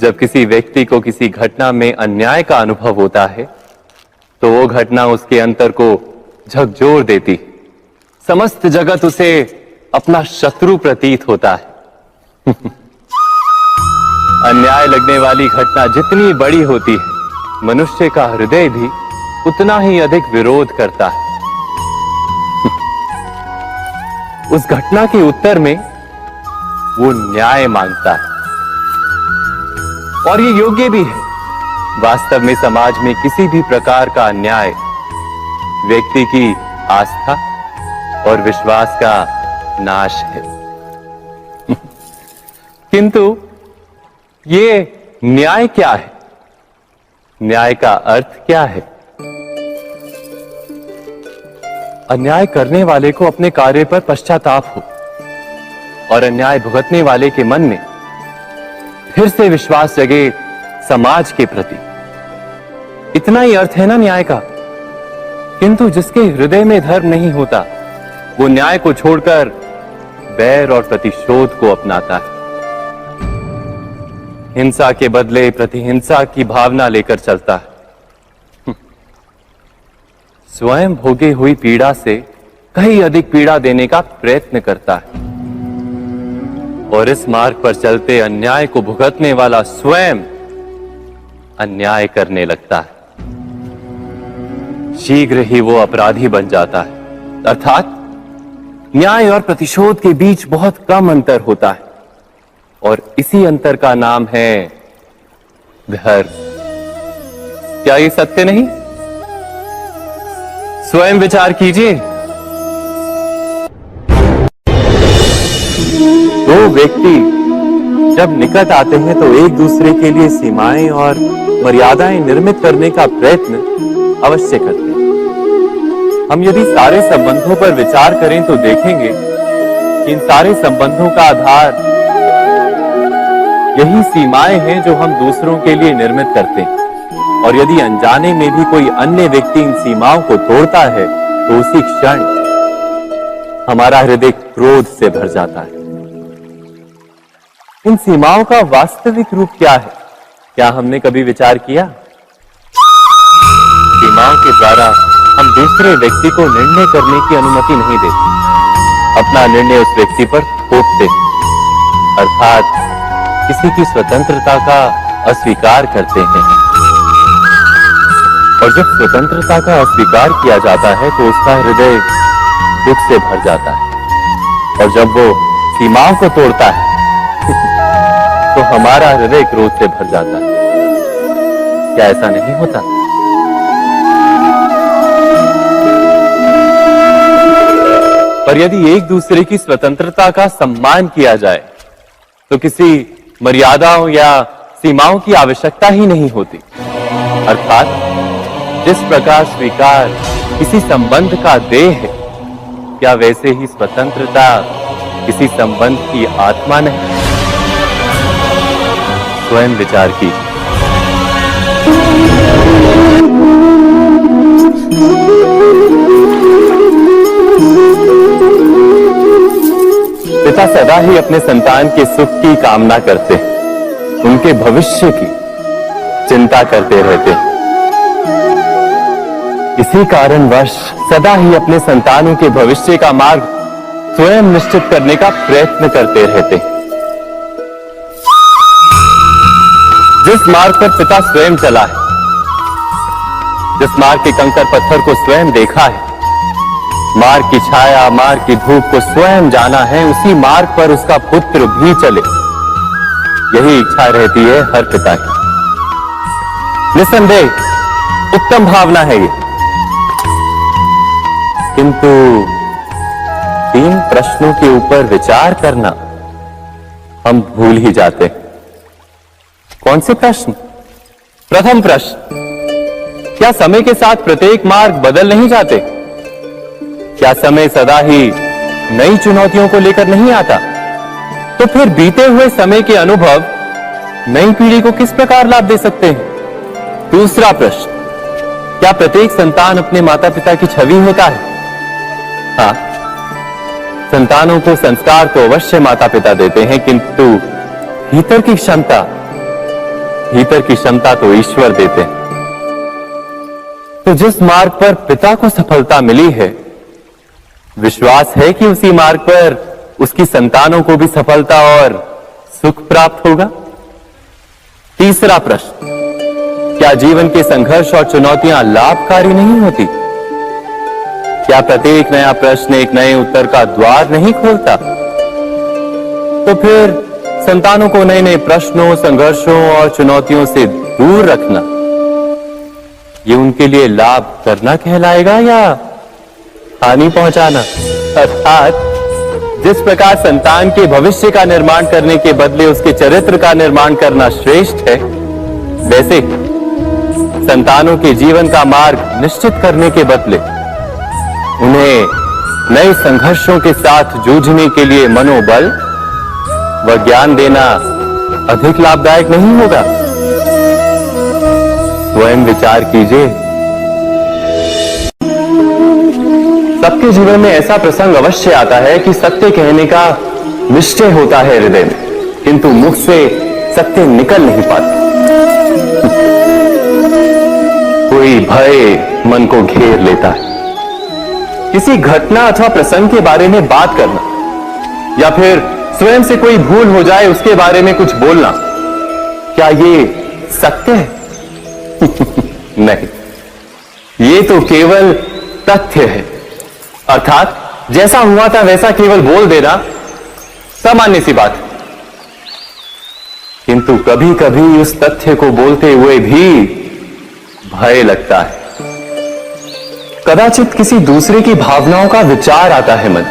जब किसी व्यक्ति को किसी घटना में अन्याय का अनुभव होता है तो वो घटना उसके अंतर को झकझोर देती, समस्त जगत उसे अपना शत्रु प्रतीत होता है। अन्याय लगने वाली घटना जितनी बड़ी होती है, मनुष्य का हृदय भी उतना ही अधिक विरोध करता है। उस घटना के उत्तर में वो न्याय मांगता है, और ये योग्य भी है। वास्तव में समाज में किसी भी प्रकार का अन्याय व्यक्ति की आस्था और विश्वास का नाश है। किंतु ये न्याय क्या है? न्याय का अर्थ क्या है? अन्याय करने वाले को अपने कार्य पर पश्चाताप हो और अन्याय भुगतने वाले के मन में फिर से विश्वास जगे समाज के प्रति। इतना ही अर्थ है ना न्याय का। किंतु जिसके हृदय में धर्म नहीं होता, वो न्याय को छोड़कर बैर और प्रतिशोध को अपनाता है। हिंसा के बदले प्रतिहिंसा की भावना लेकर चलता है। स्वयं भोगी हुई पीड़ा से कहीं अधिक पीड़ा देने का प्रयत्न करता है, और इस मार्ग पर चलते अन्याय को भुगतने वाला स्वयं अन्याय करने लगता है। शीघ्र ही वो अपराधी बन जाता है। अर्थात न्याय और प्रतिशोध के बीच बहुत कम अंतर होता है, और इसी अंतर का नाम है धर्म। क्या ये सत्य नहीं? स्वयं विचार कीजिए। दो व्यक्ति जब निकट आते हैं तो एक दूसरे के लिए सीमाएं और मर्यादाएं निर्मित करने का प्रयत्न अवश्य करते हैं। हम यदि सारे संबंधों पर विचार करें तो देखेंगे कि इन सारे संबंधों का आधार यही सीमाएं हैं जो हम दूसरों के लिए निर्मित करते हैं। और यदि अनजाने में भी कोई अन्य व्यक्ति इन सीमाओं को तोड़ता है तो उसी क्षण हमारा हृदय क्रोध से भर जाता है। इन सीमाओं का वास्तविक रूप क्या है? क्या हमने कभी विचार किया? सीमाओं के द्वारा हम दूसरे व्यक्ति को निर्णय करने की अनुमति नहीं देते, अपना निर्णय उस व्यक्ति पर थोपते, अर्थात किसी की स्वतंत्रता का अस्वीकार करते हैं। और जब स्वतंत्रता का अस्वीकार किया जाता है तो उसका हृदय दुख से भर जाता है, और जब वो सीमाओं को तोड़ता है तो हमारा हृदय क्रोध से भर जाता है। क्या ऐसा नहीं होता? पर यदि एक दूसरे की स्वतंत्रता का सम्मान किया जाए तो किसी मर्यादाओं या सीमाओं की आवश्यकता ही नहीं होती। अर्थात जिस प्रकार स्वीकार किसी संबंध का देह है, क्या वैसे ही स्वतंत्रता किसी संबंध की आत्मा नहीं? स्वयं विचार कीजिए। पिता सदा ही अपने संतान के सुख की कामना करते हैं, उनके भविष्य की चिंता करते रहते हैं। इसी कारणवश सदा ही अपने संतानों के भविष्य का मार्ग स्वयं निश्चित करने का प्रयत्न करते रहते हैं। जिस मार्ग पर पिता स्वयं चला है, जिस मार्ग के कंकर पत्थर को स्वयं देखा है, मार्ग की छाया, मार्ग की धूप को स्वयं जाना है, उसी मार्ग पर उसका पुत्र भी चले, यही इच्छा रहती है हर पिता की। निसंदेह उत्तम भावना है ये। किंतु 3 प्रश्नों के ऊपर विचार करना हम भूल ही जाते हैं। कौन से प्रश्न? प्रथम प्रश्न, क्या समय के साथ प्रत्येक मार्ग बदल नहीं जाते? क्या समय सदा ही नई चुनौतियों को लेकर नहीं आता? तो फिर बीते हुए समय के अनुभव नई पीढ़ी को किस प्रकार लाभ दे सकते हैं? दूसरा प्रश्न, क्या प्रत्येक संतान अपने माता पिता की छवि होता है? हाँ, संतानों को संस्कार तो अवश्य माता पिता देते हैं, किंतु भीतर की क्षमता भीतर की क्षमता तो ईश्वर देते हैं। तो जिस मार्ग पर पिता को सफलता मिली है, विश्वास है कि उसी मार्ग पर उसकी संतानों को भी सफलता और सुख प्राप्त होगा। तीसरा प्रश्न, क्या जीवन के संघर्ष और चुनौतियां लाभकारी नहीं होती? क्या प्रत्येक नया प्रश्न एक नए उत्तर का द्वार नहीं खोलता? तो फिर संतानों को नए नए प्रश्नों, संघर्षों और चुनौतियों से दूर रखना, ये उनके लिए लाभ करना कहलाएगा या हानि पहुंचाना? अर्थात जिस प्रकार संतान के भविष्य का निर्माण करने के बदले उसके चरित्र का निर्माण करना श्रेष्ठ है, वैसे संतानों के जीवन का मार्ग निश्चित करने के बदले उन्हें नए संघर्षों के साथ जूझने के लिए मनोबल व ज्ञान देना अधिक लाभदायक नहीं होगा? स्वयं विचार कीजिए। सबके जीवन में ऐसा प्रसंग अवश्य आता है कि सत्य कहने का निश्चय होता है हृदय में, किंतु मुख से सत्य निकल नहीं पाता। कोई भय मन को घेर लेता है। किसी घटना अथवा प्रसंग के बारे में बात करना या फिर स्वयं से कोई भूल हो जाए उसके बारे में कुछ बोलना, क्या ये सत्य है? नहीं, ये तो केवल तथ्य है। अर्थात जैसा हुआ था वैसा केवल बोल देना सामान्य सी बात है। किंतु कभी कभी उस तथ्य को बोलते हुए भी भय लगता है। कदाचित किसी दूसरे की भावनाओं का विचार आता है मन,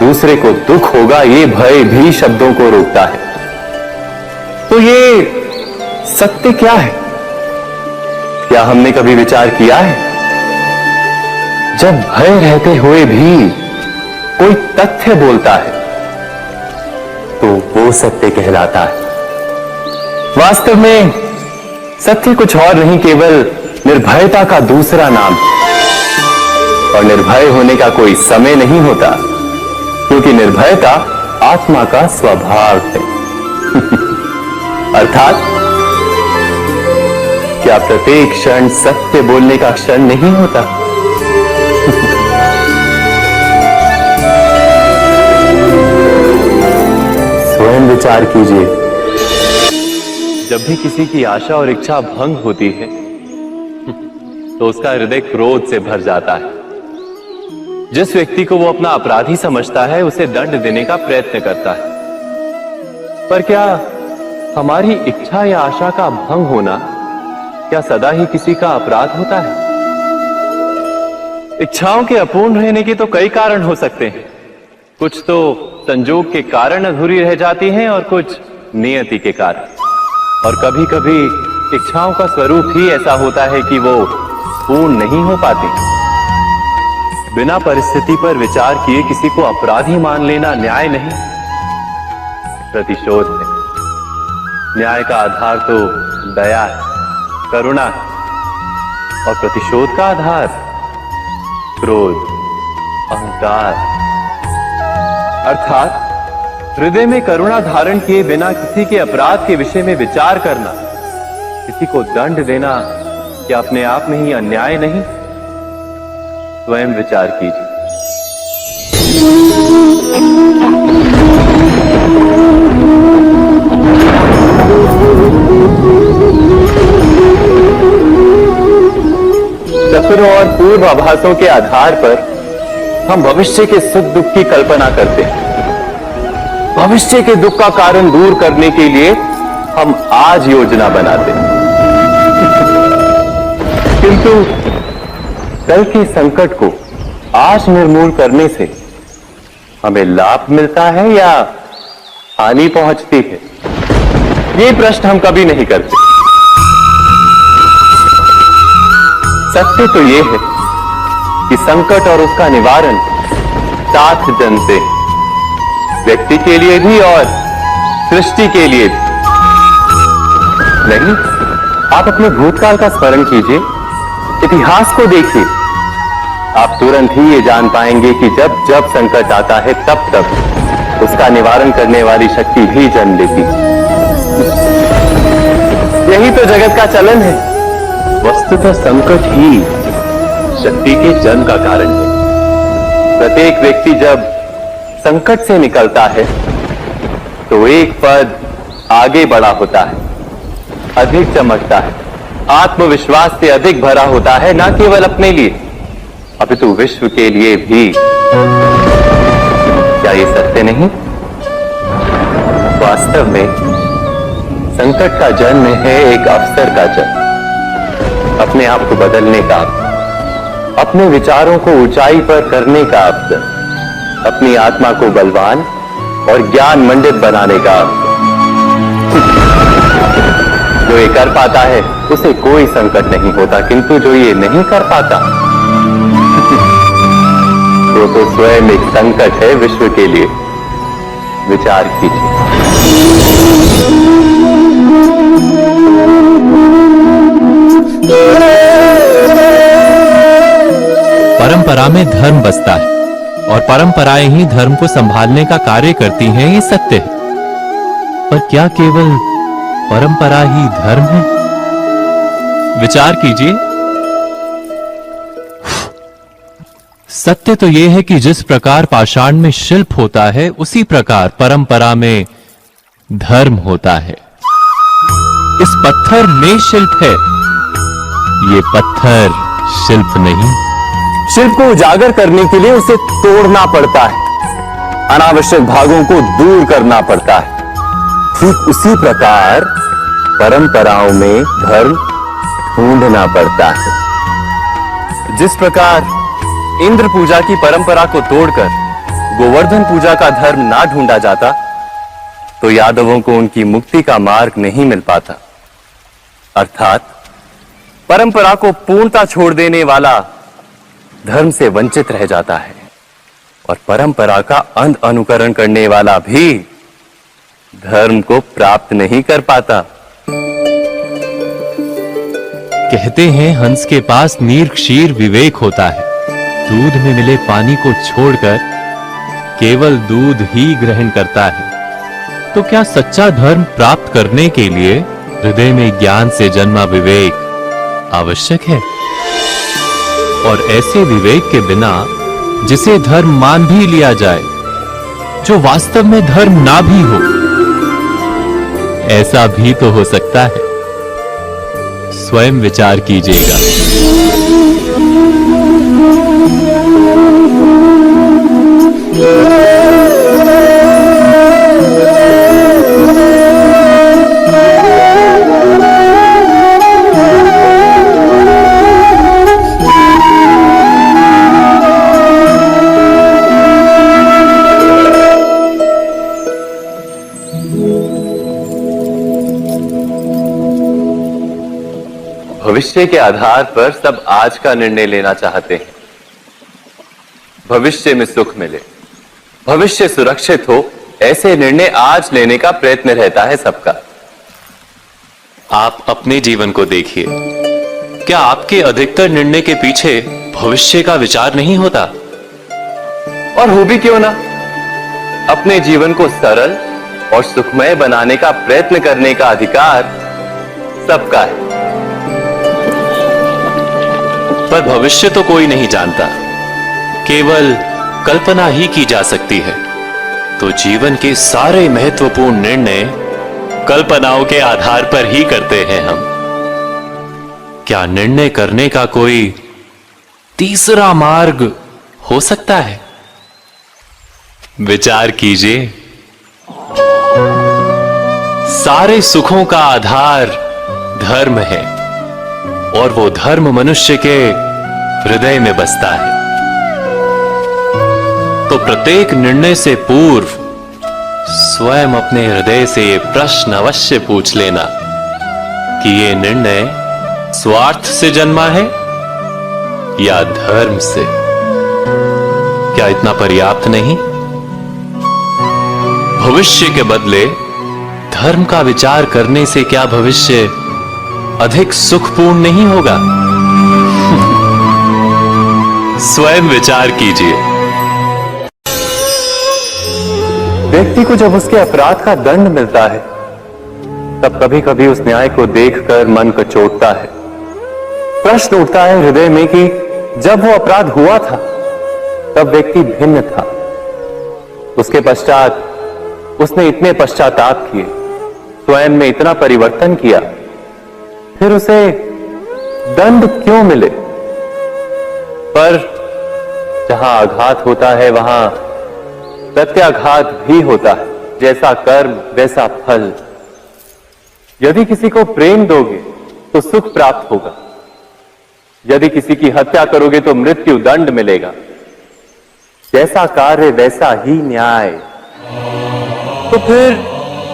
दूसरे को दुख होगा, ये भय भी शब्दों को रोकता है। तो ये सत्य क्या है? क्या हमने कभी विचार किया है? जब भय रहते हुए भी कोई तथ्य बोलता है तो वो सत्य कहलाता है। वास्तव में सत्य कुछ और नहीं, केवल निर्भयता का दूसरा नाम है। और निर्भय होने का कोई समय नहीं होता, क्योंकि निर्भयता आत्मा का स्वभाव है। अर्थात क्या प्रत्येक क्षण सत्य बोलने का क्षण नहीं होता? स्वयं विचार कीजिए। जब भी किसी की आशा और इच्छा भंग होती है तो उसका हृदय क्रोध से भर जाता है। जिस व्यक्ति को वो अपना अपराधी समझता है उसे दंड देने का प्रयत्न करता है। पर क्या हमारी इच्छा या आशा का भंग होना क्या सदा ही किसी का अपराध होता है? इच्छाओं के अपूर्ण रहने के तो कई कारण हो सकते हैं। कुछ तो संजोग के कारण अधूरी रह जाती हैं और कुछ नियति के कारण। और कभी कभी इच्छाओं का स्वरूप ही ऐसा होता है कि वो पूर्ण नहीं हो पाती। बिना परिस्थिति पर विचार किए किसी को अपराधी मान लेना न्याय नहीं, प्रतिशोध है। न्याय का आधार तो दया है, करुणा है, और प्रतिशोध का आधार क्रोध, अहंकार। अर्थात हृदय में करुणा धारण किए बिना किसी के अपराध के विषय में विचार करना, किसी को दंड देना, क्या अपने आप में ही अन्याय नहीं? स्वयं विचार कीजिए। सपनों और पूर्व आभासों के आधार पर हम भविष्य के सुख दुख की कल्पना करते हैं। भविष्य के दुख का कारण दूर करने के लिए हम आज योजना बनाते हैं। किंतु कल के संकट को आज निर्मूल करने से हमें लाभ मिलता है या हानि पहुंचती है? ये प्रश्न हम कभी नहीं करते। सत्य तो यह है कि संकट और उसका निवारण साथ जन से, व्यक्ति के लिए भी और सृष्टि के लिए भी। नहीं, आप अपने भूतकाल का स्मरण कीजिए, इतिहास को देखिए। आप तुरंत ही ये जान पाएंगे कि जब जब संकट आता है तब तब उसका निवारण करने वाली शक्ति भी जन्म लेती है। यही तो जगत का चलन है। वस्तुतः संकट ही शक्ति के जन्म का कारण है। प्रत्येक व्यक्ति जब संकट से निकलता है तो एक पद आगे बढ़ा होता है, अधिक चमकता है, आत्मविश्वास से अधिक भरा होता है, न केवल अपने लिए अपितु विश्व के लिए भी। क्या ये सत्य नहीं? वास्तव में संकट का जन्म है एक अवसर का जन्म, अपने आप को बदलने का, अपने विचारों को ऊंचाई पर करने का अवसर, अपनी आत्मा को बलवान और ज्ञान मंडित बनाने का अवसर। जो ये कर पाता है उसे कोई संकट नहीं होता, किंतु जो ये नहीं कर पाता वो तो स्वयं एक संकट है विश्व के लिए। विचार कीजिए। परंपरा में धर्म बसता है और परंपराएं ही धर्म को संभालने का कार्य करती हैं, ये सत्य है। पर क्या केवल परंपरा ही धर्म है? विचार कीजिए। सत्य तो यह है कि जिस प्रकार पाषाण में शिल्प होता है, उसी प्रकार परंपरा में धर्म होता है। इस पत्थर में शिल्प है, ये पत्थर शिल्प नहीं। शिल्प को उजागर करने के लिए उसे तोड़ना पड़ता है, अनावश्यक भागों को दूर करना पड़ता है। ठीक उसी प्रकार परंपराओं में धर्म ढूंढना पड़ता है। जिस प्रकार इंद्र पूजा की परंपरा को तोड़कर गोवर्धन पूजा का धर्म ना ढूंढा जाता, तो यादवों को उनकी मुक्ति का मार्ग नहीं मिल पाता। अर्थात परंपरा को पूर्णता छोड़ देने वाला धर्म से वंचित रह जाता है, और परंपरा का अंध अनुकरण करने वाला भी धर्म को प्राप्त नहीं कर पाता। कहते हैं हंस के पास नीर क्षीर विवेक होता है। दूध में मिले पानी को छोड़कर केवल दूध ही ग्रहण करता है। तो क्या सच्चा धर्म प्राप्त करने के लिए हृदय में ज्ञान से जन्मा विवेक आवश्यक है? और ऐसे विवेक के बिना जिसे धर्म मान भी लिया जाए, जो वास्तव में धर्म ना भी हो, ऐसा भी तो हो सकता है। स्वयं विचार कीजिएगा। भविष्य के आधार पर सब आज का निर्णय लेना चाहते हैं। भविष्य में सुख मिले, भविष्य सुरक्षित हो, ऐसे निर्णय आज लेने का प्रयत्न रहता है सबका। आप अपने जीवन को देखिए। क्या आपके अधिकतर निर्णय के पीछे भविष्य का विचार नहीं होता? और हो भी क्यों ना। अपने जीवन को सरल और सुखमय बनाने का प्रयत्न करने का अधिकार सबका है। पर भविष्य तो कोई नहीं जानता, केवल कल्पना ही की जा सकती है। तो जीवन के सारे महत्वपूर्ण निर्णय कल्पनाओं के आधार पर ही करते हैं हम। क्या निर्णय करने का कोई तीसरा मार्ग हो सकता है? विचार कीजिए। सारे सुखों का आधार धर्म है, और वो धर्म मनुष्य के हृदय में बसता है। तो प्रत्येक निर्णय से पूर्व स्वयं अपने हृदय से ये प्रश्न अवश्य पूछ लेना कि ये निर्णय स्वार्थ से जन्मा है या धर्म से। क्या इतना पर्याप्त नहीं? भविष्य के बदले धर्म का विचार करने से क्या भविष्य अधिक सुखपूर्ण नहीं होगा? स्वयं विचार कीजिए। व्यक्ति को जब उसके अपराध का दंड मिलता है तब कभी कभी उस न्याय को देखकर मन कचोटता है। प्रश्न उठता है हृदय में कि जब वो अपराध हुआ था तब व्यक्ति भिन्न था। उसके पश्चात उसने इतने पश्चाताप किए, स्वयं में इतना परिवर्तन किया, फिर उसे दंड क्यों मिले? पर जहां आघात होता है वहां प्रत्याघात भी होता है। जैसा कर्म वैसा फल। यदि किसी को प्रेम दोगे तो सुख प्राप्त होगा, यदि किसी की हत्या करोगे तो मृत्यु दंड मिलेगा। जैसा कार्य वैसा ही न्याय। तो फिर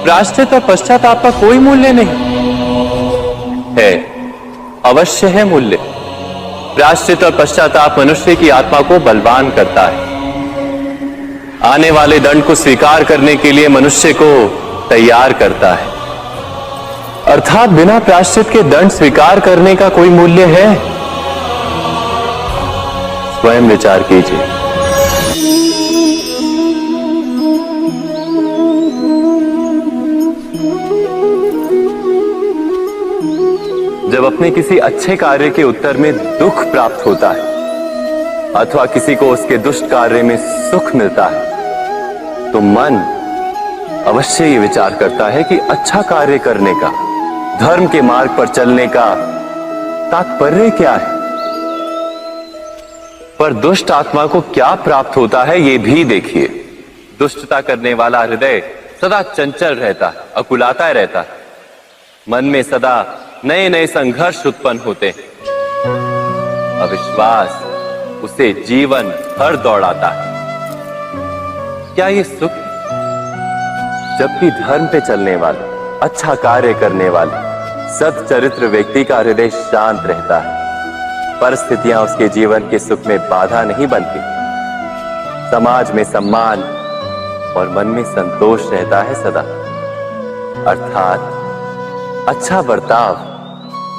प्रायश्चित और पश्चाताप का कोई मूल्य नहीं है? अवश्य है मूल्य। प्रायश्चित और पश्चाताप मनुष्य की आत्मा को बलवान करता है। आने वाले दंड को स्वीकार करने के लिए मनुष्य को तैयार करता है। अर्थात बिना प्रायश्चित के दंड स्वीकार करने का कोई मूल्य है? स्वयं विचार कीजिए। जब अपने किसी अच्छे कार्य के उत्तर में दुख प्राप्त होता है अथवा किसी को उसके दुष्ट कार्य में सुख मिलता है तो मन अवश्य ये विचार करता है कि अच्छा कार्य करने का, धर्म के मार्ग पर चलने का तात्पर्य क्या है। पर दुष्ट आत्मा को क्या प्राप्त होता है ये भी देखिए। दुष्टता करने वाला हृदय सदा चंचल रहता है, अकुलाता रहता है। मन में सदा नए नए संघर्ष उत्पन्न होते हैं। अविश्वास उसे जीवन भर दौड़ाता है। क्या ये सुख है? जबकि धर्म पे चलने वाले, अच्छा कार्य करने वाले, सच्चरित्र व्यक्ति का हृदय शांत रहता है। परिस्थितियां उसके जीवन के सुख में बाधा नहीं बनती। समाज में सम्मान और मन में संतोष रहता है सदा। अर्थात अच्छा बर्ताव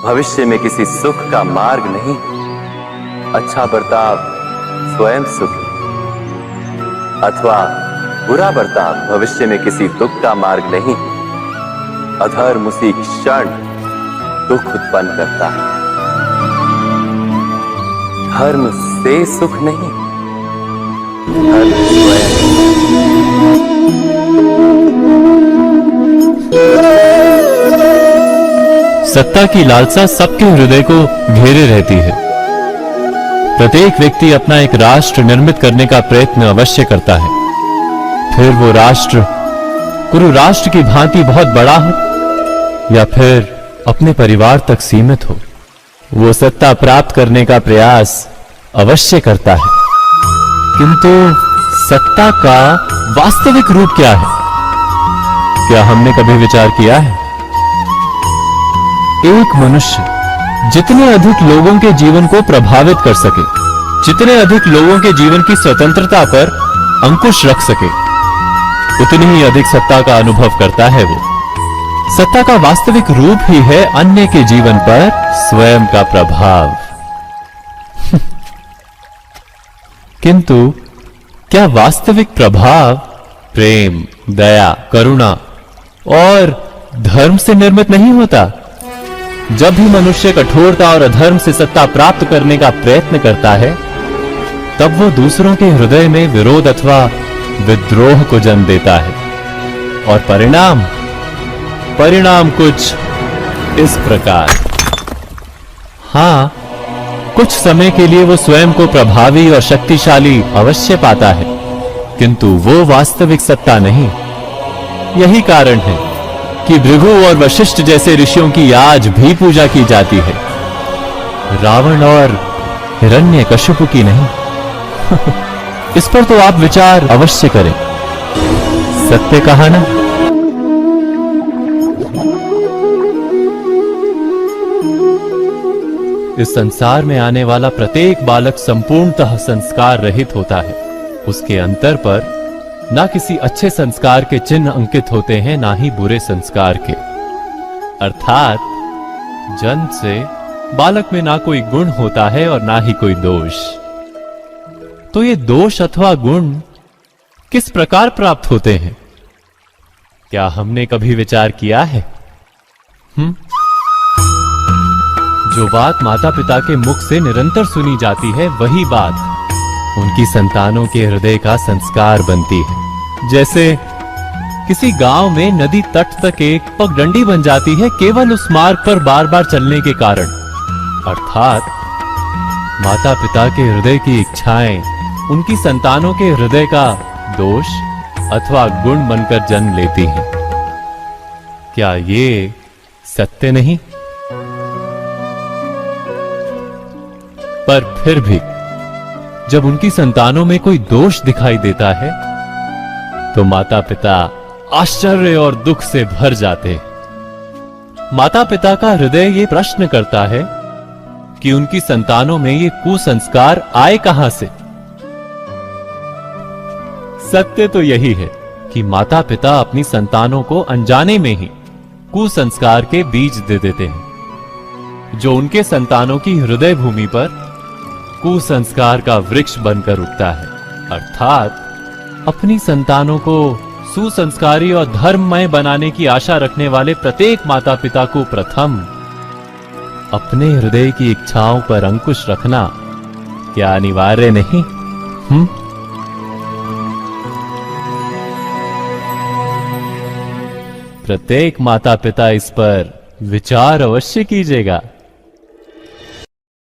भविष्य में किसी सुख का मार्ग नहीं। अच्छा बर्ताव स्वयं सुख अथवा बुरा बर्ताव भविष्य में किसी दुख का मार्ग नहीं। अधर्म उसी क्षण दुख उत्पन्न करता है। धर्म से सुख नहीं, धर्म स्वयं। सत्ता की लालसा सबके हृदय को घेरे रहती है। प्रत्येक व्यक्ति अपना एक राष्ट्र निर्मित करने का प्रयत्न अवश्य करता है। फिर वो राष्ट्र कुरु राष्ट्र की भांति बहुत बड़ा हो या फिर अपने परिवार तक सीमित हो, वो सत्ता प्राप्त करने का प्रयास अवश्य करता है। किंतु सत्ता का वास्तविक रूप क्या है? क्या हमने कभी विचार किया है? एक मनुष्य जितने अधिक लोगों के जीवन को प्रभावित कर सके, जितने अधिक लोगों के जीवन की स्वतंत्रता पर अंकुश रख सके, उतनी ही अधिक सत्ता का अनुभव करता है वो। सत्ता का वास्तविक रूप ही है अन्य के जीवन पर स्वयं का प्रभाव। किंतु क्या वास्तविक प्रभाव प्रेम, दया, करुणा और धर्म से निर्मित नहीं होता? जब भी मनुष्य कठोरता और अधर्म से सत्ता प्राप्त करने का प्रयत्न करता है, तब वो दूसरों के हृदय में विरोध अथवा विद्रोह को जन्म देता है। और परिणाम कुछ इस प्रकार। हां, कुछ समय के लिए वो स्वयं को प्रभावी और शक्तिशाली अवश्य पाता है, किंतु वो वास्तविक सत्ता नहीं। यही कारण है कि भृगु और वशिष्ठ जैसे ऋषियों की आज भी पूजा की जाती है, रावण और हिरण्यकशिपु की नहीं। इस पर तो आप विचार अवश्य करें। सत्य कहा ना? इस संसार में आने वाला प्रत्येक बालक संपूर्णतः संस्कार रहित होता है। उसके अंतर पर ना किसी अच्छे संस्कार के चिन्ह अंकित होते हैं, ना ही बुरे संस्कार के। अर्थात जन्म से बालक में ना कोई गुण होता है और ना ही कोई दोष। तो ये दोष अथवा गुण किस प्रकार प्राप्त होते हैं? क्या हमने कभी विचार किया है? जो बात माता पिता के मुख से निरंतर सुनी जाती है, वही बात उनकी संतानों के हृदय का संस्कार बनती है। जैसे किसी गांव में नदी तट तक एक पगडंडी बन जाती है केवल उस मार्ग पर बार बार चलने के कारण। अर्थात माता पिता के हृदय की इच्छाएं उनकी संतानों के हृदय का दोष अथवा गुण बनकर जन्म लेती हैं। क्या ये सत्य नहीं? पर फिर भी जब उनकी संतानों में कोई दोष दिखाई देता है तो माता पिता आश्चर्य और दुख से भर जाते हैं। माता पिता का हृदय ये प्रश्न करता है कि उनकी संतानों में ये कुसंस्कार आए कहां से। सत्य तो यही है कि माता पिता अपनी संतानों को अनजाने में ही कुसंस्कार के बीज दे देते हैं, जो उनके संतानों की हृदय भूमि पर कुसंस्कार का वृक्ष बनकर उगता है। अर्थात अपनी संतानों को सुसंस्कारी और धर्ममय बनाने की आशा रखने वाले प्रत्येक माता पिता को प्रथम अपने हृदय की इच्छाओं पर अंकुश रखना क्या अनिवार्य नहीं? प्रत्येक माता पिता इस पर विचार अवश्य कीजिएगा।